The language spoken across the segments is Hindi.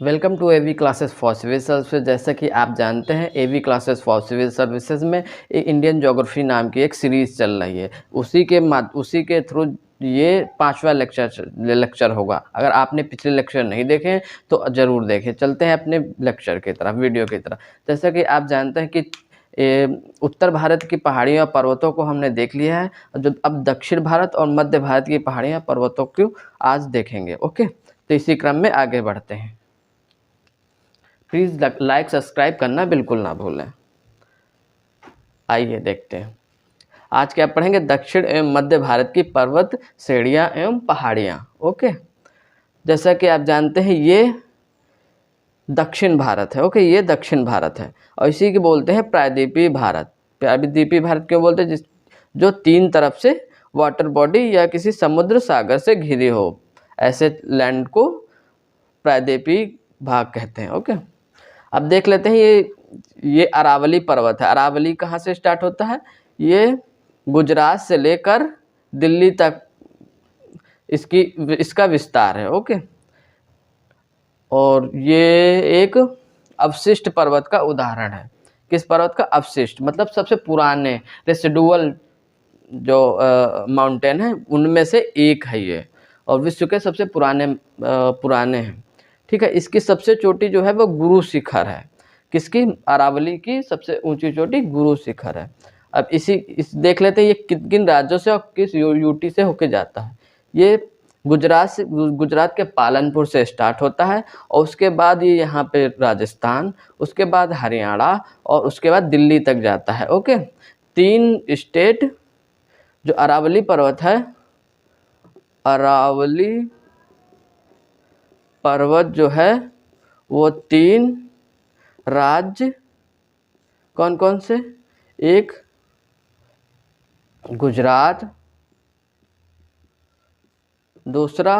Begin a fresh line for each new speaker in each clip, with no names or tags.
Welcome to AV classes for civil services. जैसा कि आप जानते हैं AV classes for civil services में एक इंडियन ज्योग्राफी नाम की एक सीरीज़ चल रही है। उसी के थ्रू ये 5वां लेक्चर होगा। अगर आपने पिछले लेक्चर नहीं देखे हैं तो ज़रूर देखें। चलते हैं अपने लेक्चर की तरफ, वीडियो की तरफ। जैसा कि आप जानते हैं कि उत्तर भारत की पहाड़ियों और पर्वतों को हमने देख लिया है। जो अब दक्षिण भारत और मध्य भारत की पहाड़ियाँ पर्वतों को आज देखेंगे। ओके, तो इसी क्रम में आगे बढ़ते हैं। प्लीज़ लाइक सब्सक्राइब करना बिल्कुल ना भूलें। आइए देखते हैं आज क्या पढ़ेंगे। दक्षिण एवं मध्य भारत की पर्वत श्रेणियाँ एवं पहाड़ियाँ। ओके, जैसा कि आप जानते हैं ये दक्षिण भारत है। ओके, ये दक्षिण भारत है और इसी के बोलते हैं प्रायद्वीपीय भारत। प्रायद्वीपीय भारत क्यों बोलते हैं? जो तीन तरफ से वाटर बॉडी या किसी समुद्र सागर से घिरे हो, ऐसे लैंड को प्रायद्वीपीय भाग कहते हैं। ओके, अब देख लेते हैं ये अरावली पर्वत है। अरावली कहाँ से स्टार्ट होता है? ये गुजरात से लेकर दिल्ली तक इसका विस्तार है। ओके, और ये एक अवशिष्ट पर्वत का उदाहरण है। किस पर्वत का? अवशिष्ट, मतलब सबसे पुराने रेसिडुअल जो माउंटेन है उनमें से एक है ये, और विश्व के सबसे पुराने हैं। ठीक है, इसकी सबसे चोटी जो है वो गुरु शिखर है। किसकी? अरावली की सबसे ऊंची चोटी गुरु शिखर है। अब इस देख लेते हैं ये किन राज्यों से और किस यूटी से होके जाता है। ये गुजरात के पालनपुर से स्टार्ट होता है और उसके बाद ये यहाँ पे राजस्थान, उसके बाद हरियाणा और उसके बाद दिल्ली तक जाता है। ओके, 3 स्टेट जो अरावली पर्वत है, अरावली पर्वत जो है वो 3 राज्य कौन कौन से? एक गुजरात, दूसरा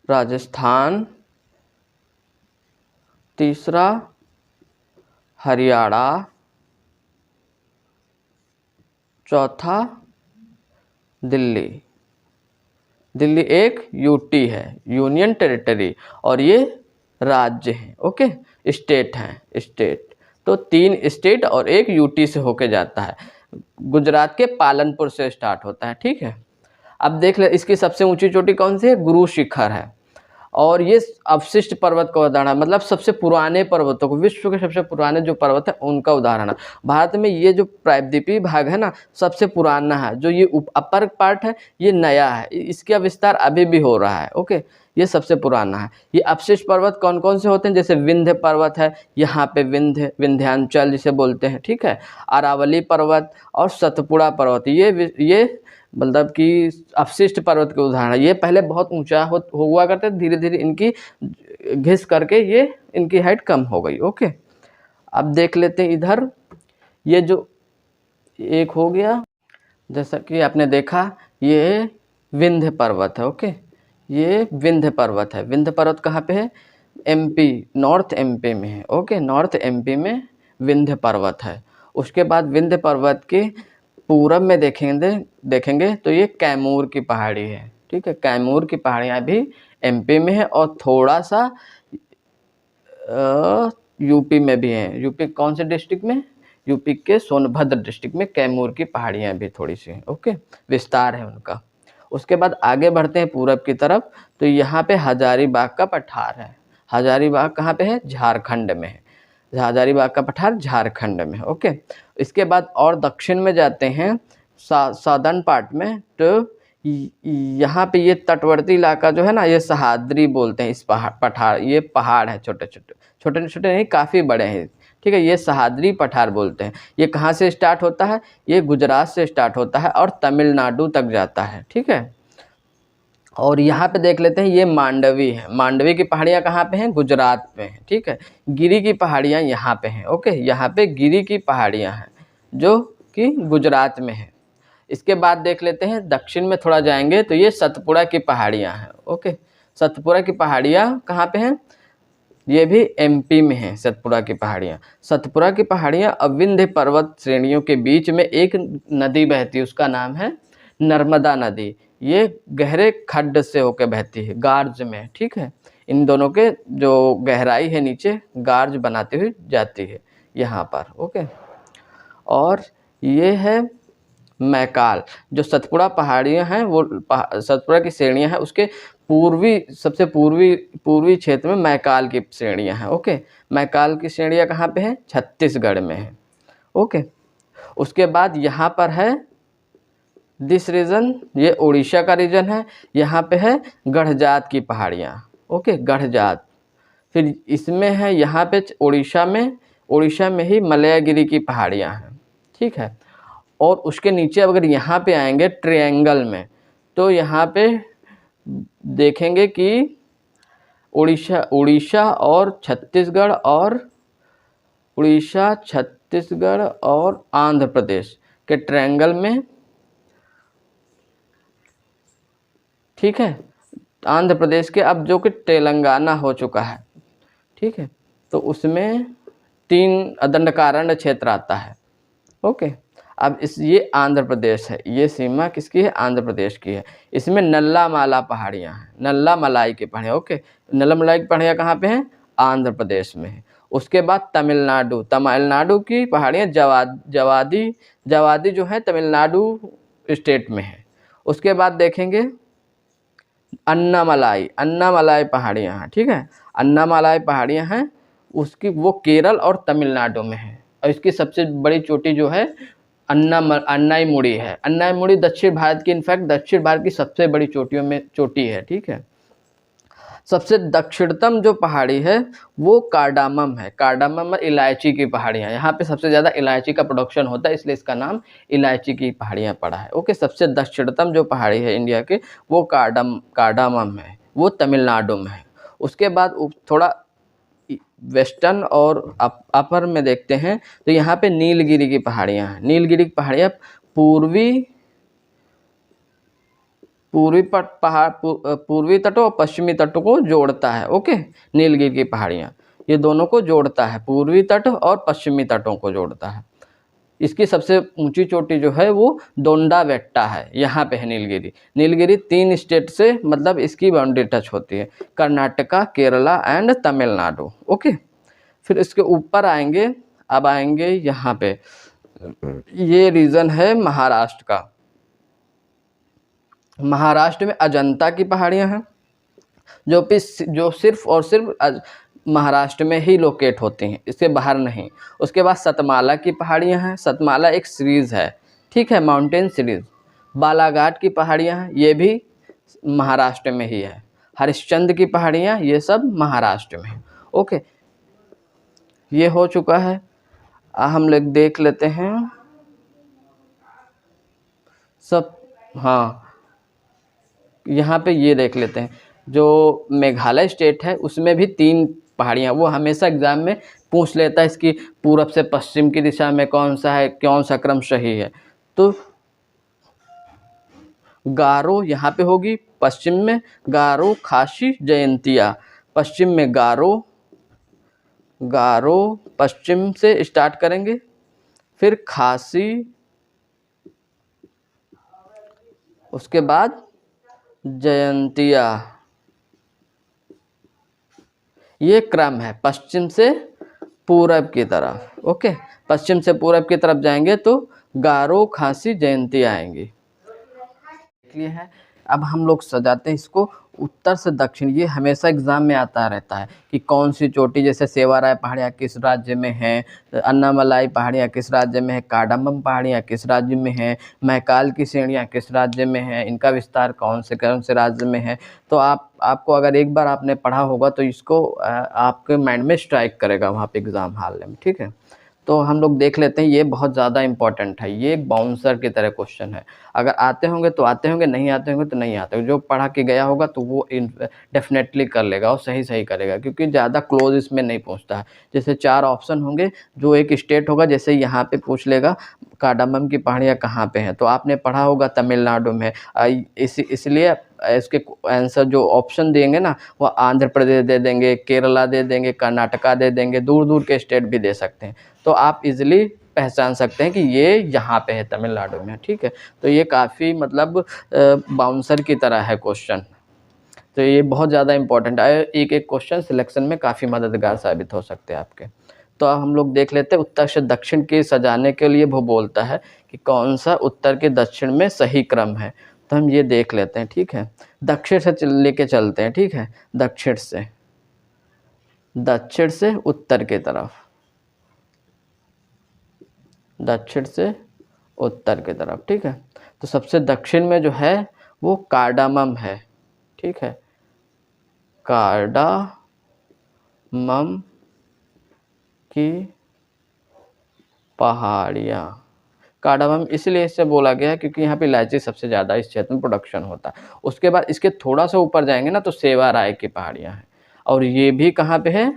राजस्थान, तीसरा हरियाणा, चौथा दिल्ली। दिल्ली एक यूटी है, यूनियन टेरिटरी, और ये राज्य हैं। ओके, स्टेट हैं, स्टेट। तो 3 स्टेट और एक यूटी से होके जाता है। गुजरात के पालनपुर से स्टार्ट होता है। ठीक है, अब देख ले इसकी सबसे ऊंची चोटी कौन सी है? गुरु शिखर है। और ये अवशिष्ट पर्वत का उदाहरण है, मतलब सबसे पुराने पर्वतों को, विश्व के सबसे पुराने जो पर्वत है उनका उदाहरण है। भारत में ये जो प्रायद्वीपीय भाग है ना, सबसे पुराना है। जो ये अपर पार्ट है ये नया है, इसका विस्तार अभी भी हो रहा है। ओके, ये सबसे पुराना है। ये अवशिष्ट पर्वत कौन कौन से होते हैं? जैसे विंध्य पर्वत है, यहाँ पे विंध्यांचल जिसे बोलते हैं। ठीक है, अरावली पर्वत और सतपुड़ा पर्वत, ये मतलब कि अवशिष्ट पर्वत के उदाहरण है। ये पहले बहुत ऊंचा हुआ करते, धीरे धीरे इनकी घिस करके ये इनकी हाइट कम हो गई। ओके, अब देख लेते हैं इधर, ये जो एक हो गया, जैसा कि आपने देखा ये विंध्य पर्वत है। ओके, ये विंध्य पर्वत है। विंध्य पर्वत कहाँ पे है? एमपी, नॉर्थ एमपी में है। ओके, नॉर्थ एमपी में विंध्य पर्वत है। उसके बाद विंध्य पर्वत के पूरब में देखेंगे तो ये कैमूर की पहाड़ी है। ठीक है, कैमूर की पहाड़ियाँ भी एमपी में है और थोड़ा सा यूपी में भी है। यूपी कौन से डिस्ट्रिक्ट में? यूपी के सोनभद्र डिस्ट्रिक्ट में कैमूर की पहाड़ियाँ भी थोड़ी सी हैं। ओके, विस्तार है उनका। उसके बाद आगे बढ़ते हैं पूरब की तरफ, तो यहाँ पे हजारीबाग का पठार है। हजारीबाग कहाँ पे है? झारखंड में है। हजारीबाग का पठार झारखंड में है। ओके, इसके बाद और दक्षिण में जाते हैं, साउदर्न पार्ट में, तो यहाँ पे ये तटवर्ती इलाका जो है ना, ये सह्याद्री बोलते हैं। इस पठार, ये पहाड़ है, छोटे छोटे नहीं, काफ़ी बड़े हैं। ठीक है, ये सह्याद्री पठार बोलते हैं। ये कहाँ से स्टार्ट होता है? ये गुजरात से स्टार्ट होता है और तमिलनाडु तक जाता है। ठीक है, और यहाँ पे देख लेते हैं ये मांडवी है। मांडवी की पहाड़ियाँ कहाँ पे हैं? गुजरात में हैं। ठीक है, गिरी की पहाड़ियाँ यहाँ पे हैं। ओके, यहाँ पे गिरी की पहाड़ियाँ हैं जो कि गुजरात में है। इसके बाद देख लेते हैं दक्षिण में थोड़ा जाएंगे तो ये सतपुड़ा की पहाड़ियाँ हैं। ओके, सतपुड़ा की पहाड़ियाँ कहाँ पे हैं? ये भी एमपी में है। सतपुड़ा की पहाड़ियाँ अब विंध्य पर्वत श्रेणियों के बीच में एक नदी बहती है, उसका नाम है नर्मदा नदी। ये गहरे खड्ड से होकर बहती है, गार्ज में, ठीक है। इन दोनों के जो गहराई है नीचे गार्ज बनाती हुई जाती है यहाँ पर, ओके। और ये है मैकाल, जो सतपुड़ा पहाड़ियाँ हैं वो सतपुड़ा की श्रेणियाँ हैं, उसके सबसे पूर्वी क्षेत्र में मैकाल की श्रेणियाँ हैं, ओके। मैकाल की श्रेणियाँ कहाँ पे हैं? छत्तीसगढ़ में है, ओके। उसके बाद यहाँ पर है दिस रीजन, ये उड़ीसा का रीजन है, यहाँ पे है गढ़जात की पहाड़ियाँ, ओके, गढ़जात। फिर इसमें है यहाँ पे उड़ीसा में ही मलयागिरी की पहाड़ियाँ हैं, ठीक है। और उसके नीचे अगर यहाँ पे आएंगे ट्रायंगल में, तो यहाँ पे देखेंगे कि उड़ीसा और छत्तीसगढ़ और आंध्र प्रदेश के ट्रायंगल में, ठीक है। आंध्र प्रदेश के अब जो कि तेलंगाना हो चुका है, ठीक है, तो उसमें 3 दंडकारण्य क्षेत्र आता है, ओके। अब ये आंध्र प्रदेश है, ये सीमा किसकी है? आंध्र प्रदेश की है। इसमें नल्ला माला पहाड़ियाँ हैं, नल्ला मलाई की पहाड़ियाँ, ओके। नल्ला मलाई की पहाड़ियाँ कहाँ पे हैं? आंध्र प्रदेश में है। उसके बाद तमिलनाडु की पहाड़ियाँ जवादी जो है तमिलनाडु स्टेट में है। उसके बाद देखेंगे अन्नामलाई पहाड़ियाँ हैं, ठीक है। अन्नामलाई पहाड़ियाँ हैं, उसकी वो केरल और तमिलनाडु में है। और इसकी सबसे बड़ी चोटी जो है अन्नाईमुड़ी है। अन्नाईमुड़ी दक्षिण भारत की, इनफैक्ट दक्षिण भारत की सबसे बड़ी चोटियों में चोटी है, ठीक है। सबसे दक्षिणतम जो पहाड़ी है वो कार्डामम है। कार्डामम इलायची की पहाड़ियाँ, यहाँ पे सबसे ज़्यादा इलायची का प्रोडक्शन होता है, इसलिए इसका नाम इलायची की पहाड़ियाँ पड़ा है, ओके। सबसे दक्षिणतम जो पहाड़ी है इंडिया के वो कार्डामम है, वो तमिलनाडु में है। उसके बाद थोड़ा वेस्टर्न और अपर में देखते हैं तो यहाँ पे नीलगिरी की पहाड़ियाँ हैं। नीलगिरी की पहाड़ियाँ पूर्वी तटों और पश्चिमी तटों को जोड़ता है, ओके। नीलगिरी की पहाड़ियाँ ये दोनों को जोड़ता है, पूर्वी तट और पश्चिमी तटों को जोड़ता है। इसकी सबसे ऊंची चोटी जो है वो दोंडाबेट्टा है, यहाँ पे है नीलगिरी 3 स्टेट से मतलब इसकी बाउंड्री टच होती है, कर्नाटका, केरला एंड तमिलनाडु, ओके। फिर इसके ऊपर आएंगे, अब आएंगे यहाँ पे, ये रीजन है महाराष्ट्र का। महाराष्ट्र में अजंता की पहाड़ियाँ हैं जो सिर्फ और सिर्फ महाराष्ट्र में ही लोकेट होती हैं, इसके बाहर नहीं। उसके बाद सतमाला की पहाड़ियाँ हैं, सतमाला एक सीरीज़ है, ठीक है, माउंटेन सीरीज़। बालाघाट की पहाड़ियाँ हैं, ये भी महाराष्ट्र में ही है। हरिश्चंद्र की पहाड़ियाँ, ये सब महाराष्ट्र में है, ओके। ये हो चुका है। हम लोग देख लेते हैं सब, हाँ, यहाँ पे ये देख लेते हैं, जो मेघालय स्टेट है उसमें भी 3 पहाड़ियाँ, वो हमेशा एग्जाम में पूछ लेता है इसकी पूरब से पश्चिम की दिशा में कौन सा क्रम सही है। तो गारो यहाँ पे होगी, पश्चिम में गारो, खासी, जयंतिया। पश्चिम में गारो पश्चिम से स्टार्ट करेंगे, फिर खासी, उसके बाद जयंतिया। ये क्रम है पश्चिम से पूरब की तरफ, ओके। पश्चिम से पूरब की तरफ जाएंगे तो गारो, खासी, जयंती आएंगी, ये है। अब हम लोग सजाते हैं इसको उत्तर से दक्षिण। ये हमेशा एग्जाम में आता रहता है कि कौन सी चोटी, जैसे सेवाराय पहाड़ियाँ किस राज्य में हैं, अन्नामलाई पहाड़ियाँ किस राज्य में है, कार्डामम पहाड़ियाँ किस राज्य में हैं, मैकाल की श्रेणियाँ किस राज्य में हैं, इनका विस्तार कौन से राज्य में है। तो आपको अगर एक बार आपने पढ़ा होगा तो इसको आपके माइंड में स्ट्राइक करेगा वहाँ पे एग्ज़ाम हॉल में, ठीक है। तो हम लोग देख लेते हैं, ये बहुत ज़्यादा इंपॉर्टेंट है, ये एक बाउंसर की तरह क्वेश्चन है। अगर आते होंगे तो आते होंगे, नहीं आते होंगे तो नहीं आते होंगे। जो पढ़ा के गया होगा तो वो डेफिनेटली कर लेगा और सही करेगा, क्योंकि ज़्यादा क्लोज इसमें नहीं पहुंचता है। जैसे 4 ऑप्शन होंगे, जो एक स्टेट होगा, जैसे यहाँ पे पूछ लेगा कार्डामम की पहाड़ियाँ कहाँ पे हैं, तो आपने पढ़ा होगा तमिलनाडु में। इसलिए इसके आंसर जो ऑप्शन देंगे ना, वो आंध्र प्रदेश दे देंगे, केरला दे देंगे, कर्नाटका दे देंगे, दूर दूर के स्टेट भी दे सकते हैं। तो आप इजीली पहचान सकते हैं कि ये यहाँ पे है, तमिलनाडु में, ठीक है। तो ये काफ़ी मतलब बाउंसर की तरह है क्वेश्चन, तो ये बहुत ज़्यादा इंपॉर्टेंट है। एक एक क्वेश्चन सिलेक्शन में काफ़ी मददगार साबित हो सकते हैं आपके। तो अब हम लोग देख लेते हैं उत्तर से दक्षिण की सजाने के लिए वो बोलता है कि कौन सा उत्तर के दक्षिण में सही क्रम है। तो हम ये देख लेते हैं, ठीक है। दक्षिण से लेके चलते हैं, ठीक है। दक्षिण से उत्तर की तरफ, दक्षिण से उत्तर की तरफ, ठीक है। तो सबसे दक्षिण में जो है वो कार्डामम है, ठीक है। कार्डामम की पहाड़ियाँ, कार्डामम इसलिए इससे बोला गया है क्योंकि यहाँ पे इलायची सबसे ज़्यादा इस क्षेत्र में प्रोडक्शन होता है। उसके बाद इसके थोड़ा सा ऊपर जाएंगे ना तो सेवा राय की पहाड़ियाँ हैं, और ये भी कहाँ पे है,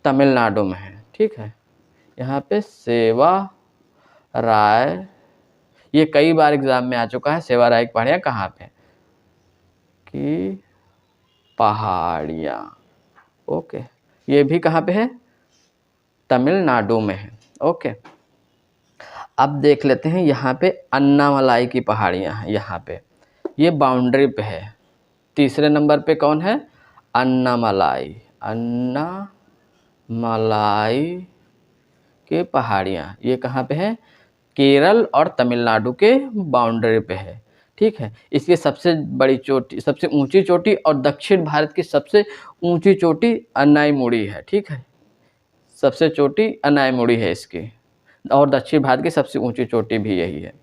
तमिलनाडु में है, ठीक है। यहाँ पे सेवा राय, ये कई बार एग्जाम में आ चुका है। सेवा राय की पहाड़ियाँ कहाँ पे की पहाड़ियाँ, ओके। ये भी कहाँ पे है, तमिलनाडु में है, ओके। अब देख लेते हैं यहाँ पे अन्नामलाई की पहाड़ियाँ हैं, यहाँ पे ये बाउंड्री पे है। तीसरे नंबर पे कौन है, अन्नामलाई, अन्नामलाई की पहाड़ियाँ, ये कहाँ पे है, केरल और तमिलनाडु के बाउंड्री पे है, ठीक है। इसकी सबसे बड़ी चोटी, सबसे ऊंची चोटी और दक्षिण भारत की सबसे ऊंची चोटी अनाईमुड़ी है, ठीक है। सबसे चोटी अनाईमुड़ी है इसकी, और दक्षिण भारत की सबसे ऊंची चोटी भी यही है।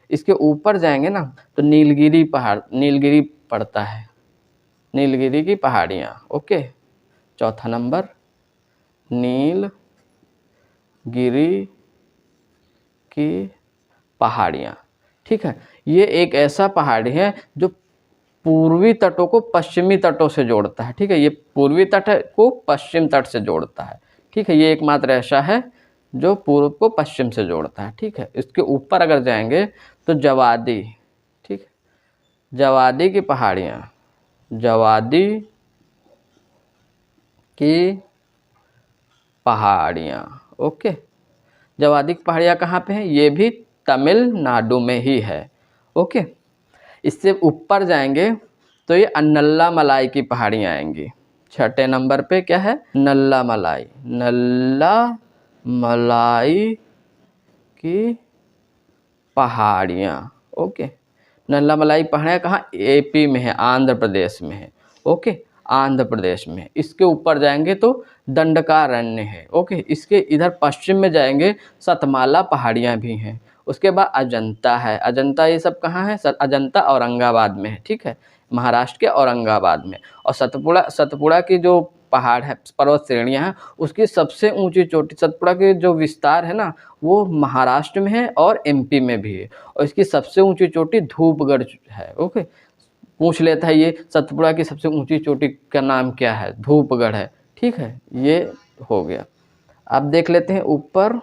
इसके ऊपर जाएंगे ना तो नीलगिरी पहाड़, नीलगिरी पड़ता है, नीलगिरी की पहाड़ियाँ, ओके। चौथा नंबर नीलगिरी की पहाड़ियाँ, ठीक है। ये एक ऐसा पहाड़ी है जो पूर्वी तटों को पश्चिमी तटों से जोड़ता है, ठीक है। ये पूर्वी तट को पश्चिम तट से जोड़ता है, ठीक है। ये एकमात्र ऐसा है जो पूर्व को पश्चिम से जोड़ता है, ठीक है। इसके ऊपर अगर जाएंगे तो जवादी, ठीक है, जवादी की पहाड़ियाँ, जवादी की पहाड़ियाँ, ओके। जवादी की पहाड़ियाँ कहाँ पे हैं, ये भी तमिलनाडु में ही है, ओके। इससे ऊपर जाएंगे तो ये अन्नल्लामलाई की पहाड़ियाँ आएंगी। छठे नंबर पे क्या है, नल्लामलाई, नल्लामलाई की पहाड़ियाँ, ओके। नल्लामलाई पहाड़ियाँ कहाँ, एपी में है, आंध्र प्रदेश में है, ओके, आंध्र प्रदेश में। इसके ऊपर जाएंगे तो दंडकारण्य है, ओके। इसके इधर पश्चिम में जाएंगे सतमाला पहाड़ियाँ भी हैं। उसके बाद अजंता है, अजंता ये सब कहाँ है, अजंता औरंगाबाद में है, ठीक है, महाराष्ट्र के औरंगाबाद में। और सतपुड़ा की जो पहाड़ है, पर्वत श्रेणियाँ हैं, उसकी सबसे ऊंची चोटी, सतपुड़ा के जो विस्तार है ना वो महाराष्ट्र में है और एमपी में भी है, और इसकी सबसे ऊंची चोटी धूपगढ़ है, ओके। पूछ लेता है ये सतपुड़ा की सबसे ऊंची चोटी का नाम क्या है, धूपगढ़ है, ठीक है। ये हो गया। अब देख लेते हैं ऊपर,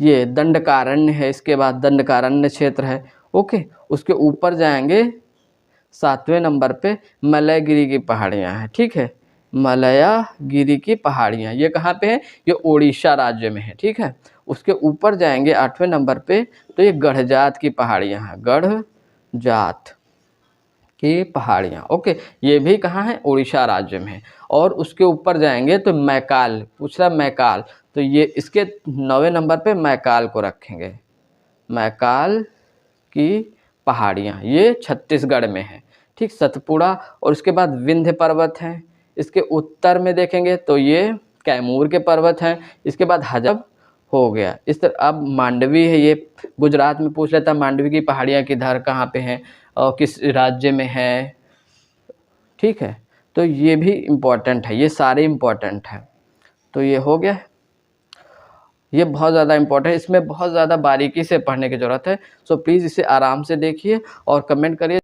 ये दंडकारण्य है, इसके बाद दंडकारण्य क्षेत्र है, ओके। उसके ऊपर जाएंगे 7वें नंबर पे मलयगिरी की पहाड़ियाँ हैं, ठीक है, मलयागिरी की पहाड़ियाँ, ये कहाँ पे है, ये उड़ीसा राज्य में है, ठीक है। उसके ऊपर जाएंगे 8वें नंबर पे तो ये गढ़जात की पहाड़ियाँ हैं, गढ़जात की पहाड़ियाँ, ओके। ये भी कहाँ है, उड़ीसा राज्य में है। और उसके ऊपर जाएंगे तो मैकाल, पूछ रहा मैकाल, तो ये इसके 9वें नंबर पे मैकाल को रखेंगे, मैकाल की पहाड़ियाँ, ये छत्तीसगढ़ में है, ठीक। सतपुड़ा और उसके बाद विंध्य पर्वत हैं। इसके उत्तर में देखेंगे तो ये कैमूर के पर्वत हैं। इसके बाद हजब हो गया। इस तरह अब मांडवी है, ये गुजरात में पूछ लेता है मांडवी की पहाड़ियाँ किधर कहाँ पे हैं और किस राज्य में है, ठीक है। तो ये भी इम्पोर्टेंट है, ये सारे इम्पोर्टेंट हैं। तो ये हो गया, ये बहुत ज़्यादा इम्पोर्टेंट है, इसमें बहुत ज़्यादा बारीकी से पढ़ने की ज़रूरत है। सो प्लीज़ इसे आराम से देखिए और कमेंट करिए।